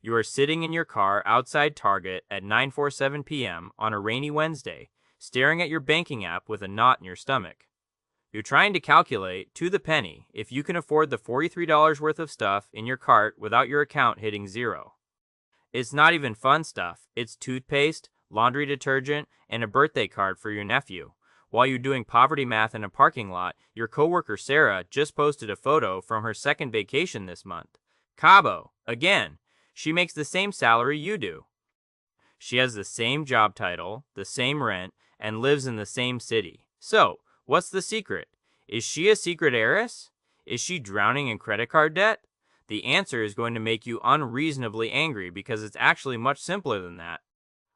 You are sitting in your car outside Target at 9:47 p.m. on a rainy Wednesday, staring at your banking app with a knot in your stomach. You're trying to calculate, to the penny, if you can afford the $43 worth of stuff in your cart without your account hitting zero. It's not even fun stuff. It's toothpaste, laundry detergent, and a birthday card for your nephew. While you're doing poverty math in a parking lot, your coworker Sarah just posted a photo from her second vacation this month. Cabo, again. She makes the same salary you do. She has the same job title, the same rent, and lives in the same city. So, what's the secret? Is she a secret heiress? Is she drowning in credit card debt? The answer is going to make you unreasonably angry because it's actually much simpler than that.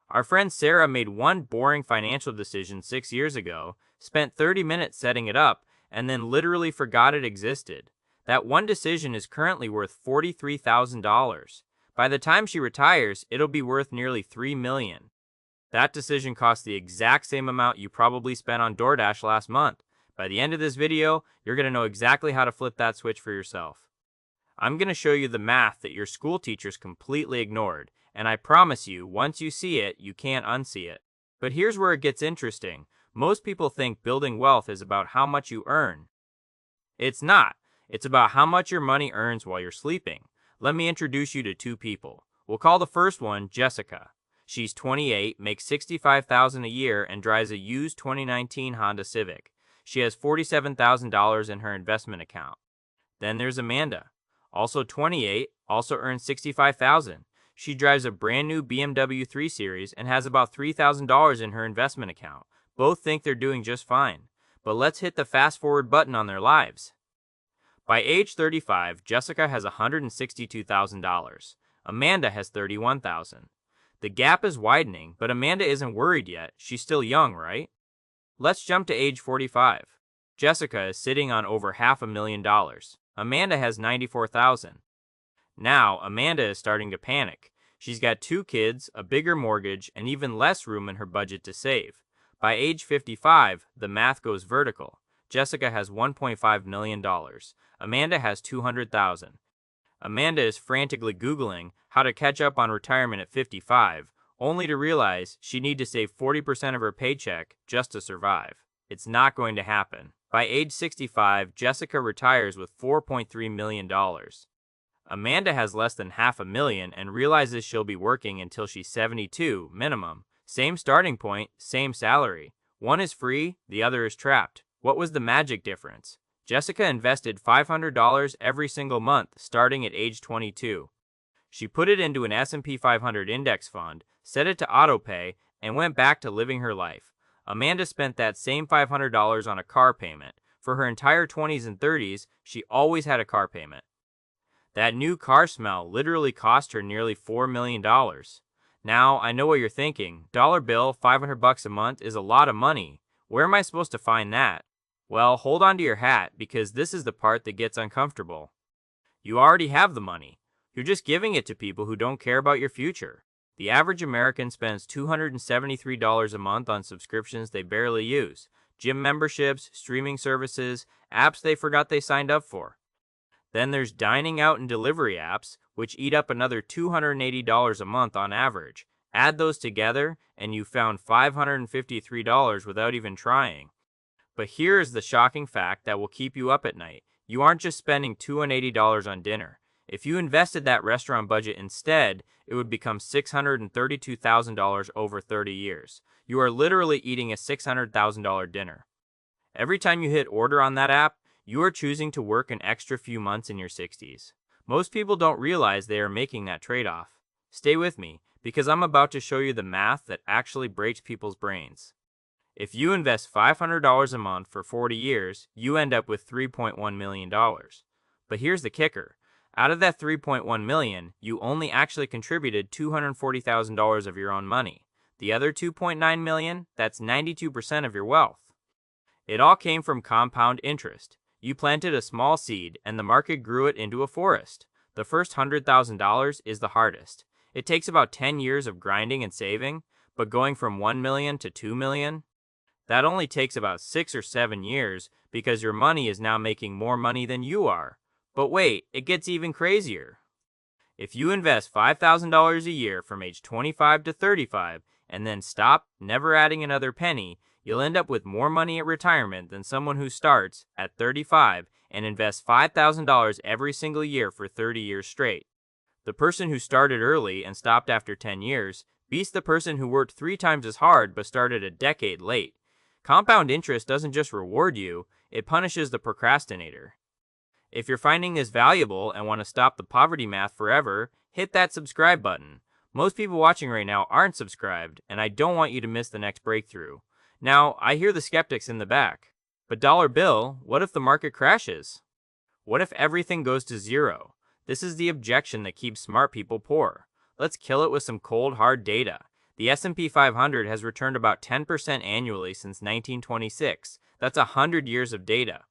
Our friend Sarah made one boring financial decision 6 years ago, spent 30 minutes setting it up, and then literally forgot it existed. That one decision is currently worth $43,000. By the time she retires, it'll be worth nearly $3 million. That decision cost the exact same amount you probably spent on DoorDash last month. By the end of this video, you're going to know exactly how to flip that switch for yourself. I'm going to show you the math that your school teachers completely ignored, and I promise you, once you see it, you can't unsee it. But here's where it gets interesting. Most people think building wealth is about how much you earn. It's not. It's about how much your money earns while you're sleeping. Let me introduce you to two people. We'll call the first one Jessica. She's 28, makes $65,000 a year, and drives a used 2019 Honda Civic. She has $47,000 in her investment account. Then there's Amanda, also 28, also earns $65,000. She drives a brand new BMW 3 Series and has about $3,000 in her investment account. Both think they're doing just fine. But let's hit the fast forward button on their lives. By age 35, Jessica has $162,000. Amanda has $31,000. The gap is widening, but Amanda isn't worried yet. She's still young, right? Let's jump to age 45. Jessica is sitting on over $500,000. Amanda has $94,000. Now, Amanda is starting to panic. She's got 2 kids, a bigger mortgage, and even less room in her budget to save. By age 55, the math goes vertical. Jessica has $1.5 million. Amanda has $200,000. Amanda is frantically Googling how to catch up on retirement at 55, only to realize she needs to save 40% of her paycheck just to survive. It's not going to happen. By age 65, Jessica retires with $4.3 million. Amanda has less than $500,000 and realizes she'll be working until she's 72, minimum. Same starting point, same salary. One is free, the other is trapped. What was the magic difference? Jessica invested $500 every single month starting at age 22. She put it into an S&P 500 index fund, set it to autopay, and went back to living her life. Amanda spent that same $500 on a car payment. For her entire 20s and 30s, she always had a car payment. That new car smell literally cost her nearly $4 million. Now, I know what you're thinking. Dollar bill, $500 a month is a lot of money. Where am I supposed to find that? Well, hold on to your hat, because this is the part that gets uncomfortable. You already have the money. You're just giving it to people who don't care about your future. The average American spends $273 a month on subscriptions they barely use. Gym memberships, streaming services, apps they forgot they signed up for. Then there's dining out and delivery apps, which eat up another $280 a month on average. Add those together, and you found $553 without even trying. But here is the shocking fact that will keep you up at night. You aren't just spending $280 on dinner. If you invested that restaurant budget instead, it would become $632,000 over 30 years. You are literally eating a $600,000 dinner. Every time you hit order on that app, you are choosing to work an extra few months in your 60s. Most people don't realize they are making that trade-off. Stay with me, because I'm about to show you the math that actually breaks people's brains. If you invest $500 a month for 40 years, you end up with $3.1 million. But here's the kicker. Out of that $3.1 million, you only actually contributed $240,000 of your own money. The other $2.9 million, that's 92% of your wealth. It all came from compound interest. You planted a small seed, and the market grew it into a forest. The first $100,000 is the hardest. It takes about 10 years of grinding and saving, but going from $1 million to $2 million, that only takes about 6 or 7 years because your money is now making more money than you are. But wait, it gets even crazier. If you invest $5,000 a year from age 25 to 35 and then stop, never adding another penny, you'll end up with more money at retirement than someone who starts at 35 and invests $5,000 every single year for 30 years straight. The person who started early and stopped after 10 years beats the person who worked 3 times as hard but started a decade late. Compound interest doesn't just reward you, it punishes the procrastinator. If you're finding this valuable and want to stop the poverty math forever, hit that subscribe button. Most people watching right now aren't subscribed, and I don't want you to miss the next breakthrough. Now, I hear the skeptics in the back. But Dollar Bill, what if the market crashes? What if everything goes to zero? This is the objection that keeps smart people poor. Let's kill it with some cold, hard data. The S&P 500 has returned about 10% annually since 1926. That's 100 years of data.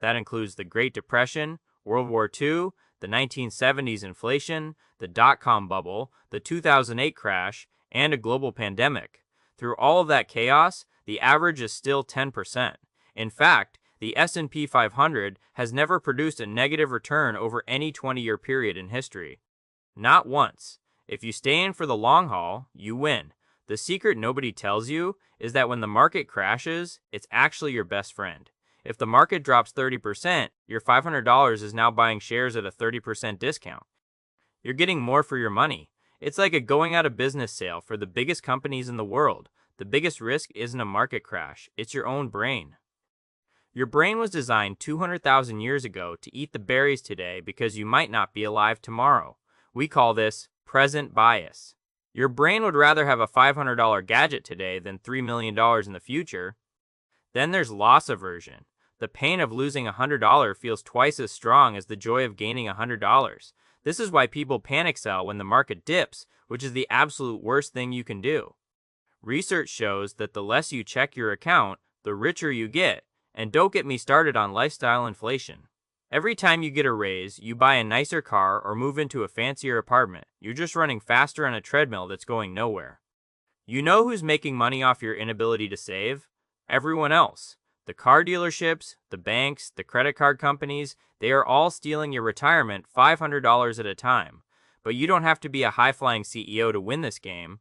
That includes the Great Depression, World War II, the 1970s inflation, the dot-com bubble, the 2008 crash, and a global pandemic. Through all of that chaos, the average is still 10%. In fact, the S&P 500 has never produced a negative return over any 20-year period in history. Not once. If you stay in for the long haul, you win. The secret nobody tells you is that when the market crashes, it's actually your best friend. If the market drops 30%, your $500 is now buying shares at a 30% discount. You're getting more for your money. It's like a going out of business sale for the biggest companies in the world. The biggest risk isn't a market crash, it's your own brain. Your brain was designed 200,000 years ago to eat the berries today because you might not be alive tomorrow. We call this present bias. Your brain would rather have a $500 gadget today than $3 million in the future. Then there's loss aversion. The pain of losing $100 feels twice as strong as the joy of gaining $100. This is why people panic sell when the market dips, which is the absolute worst thing you can do. Research shows that the less you check your account, the richer you get, and don't get me started on lifestyle inflation. Every time you get a raise, you buy a nicer car or move into a fancier apartment. You're just running faster on a treadmill that's going nowhere. You know who's making money off your inability to save? Everyone else. The car dealerships, the banks, the credit card companies, they are all stealing your retirement $500 at a time. But you don't have to be a high-flying CEO to win this game.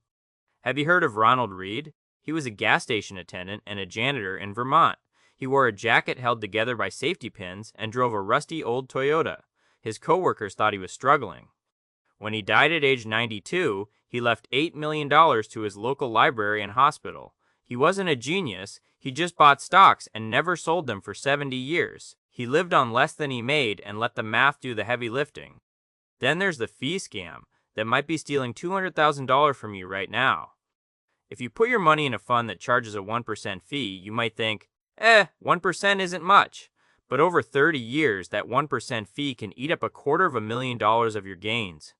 Have you heard of Ronald Read? He was a gas station attendant and a janitor in Vermont. He wore a jacket held together by safety pins and drove a rusty old Toyota. His coworkers thought he was struggling. When he died at age 92, he left $8 million to his local library and hospital. He wasn't a genius, he just bought stocks and never sold them for 70 years. He lived on less than he made and let the math do the heavy lifting. Then there's the fee scam that might be stealing $200,000 from you right now. If you put your money in a fund that charges a 1% fee, you might think, 1% isn't much. But over 30 years, that 1% fee can eat up $250,000 of your gains.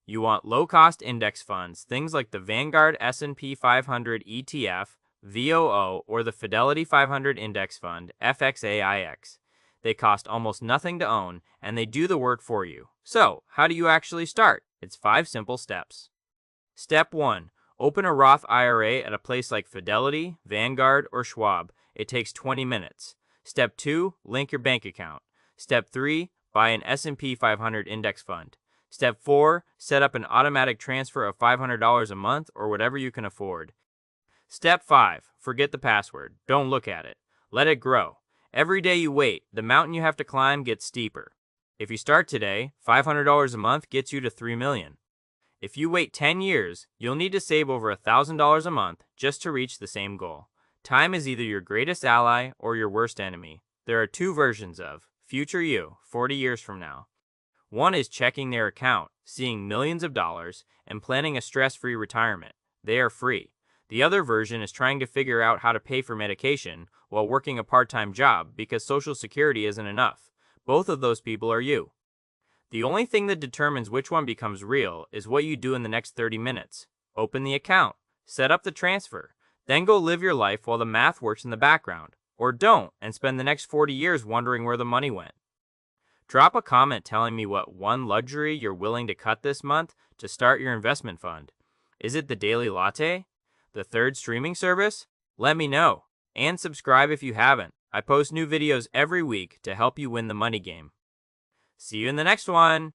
You want low-cost index funds, things like the Vanguard S&P 500 ETF, VOO, or the Fidelity 500 Index Fund, FXAIX. They cost almost nothing to own, and they do the work for you. So, how do you actually start? It's 5 simple steps. Step 1. Open a Roth IRA at a place like Fidelity, Vanguard, or Schwab. It takes 20 minutes. Step 2. Link your bank account. Step 3. Buy an S&P 500 Index Fund. Step 4. Set up an automatic transfer of $500 a month or whatever you can afford. Step 5. Forget the password. Don't look at it. Let it grow. Every day you wait, the mountain you have to climb gets steeper. If you start today, $500 a month gets you to $3 million. If you wait 10 years, you'll need to save over $1,000 a month just to reach the same goal. Time is either your greatest ally or your worst enemy. There are 2 versions of future you, 40 years from now. One is checking their account, seeing millions of dollars, and planning a stress-free retirement. They are free. The other version is trying to figure out how to pay for medication while working a part-time job because Social Security isn't enough. Both of those people are you. The only thing that determines which one becomes real is what you do in the next 30 minutes. Open the account, set up the transfer, then go live your life while the math works in the background. Or don't, and spend the next 40 years wondering where the money went. Drop a comment telling me what one luxury you're willing to cut this month to start your investment fund. Is it the daily latte? The 3rd streaming service? Let me know. And subscribe if you haven't. I post new videos every week to help you win the money game. See you in the next one.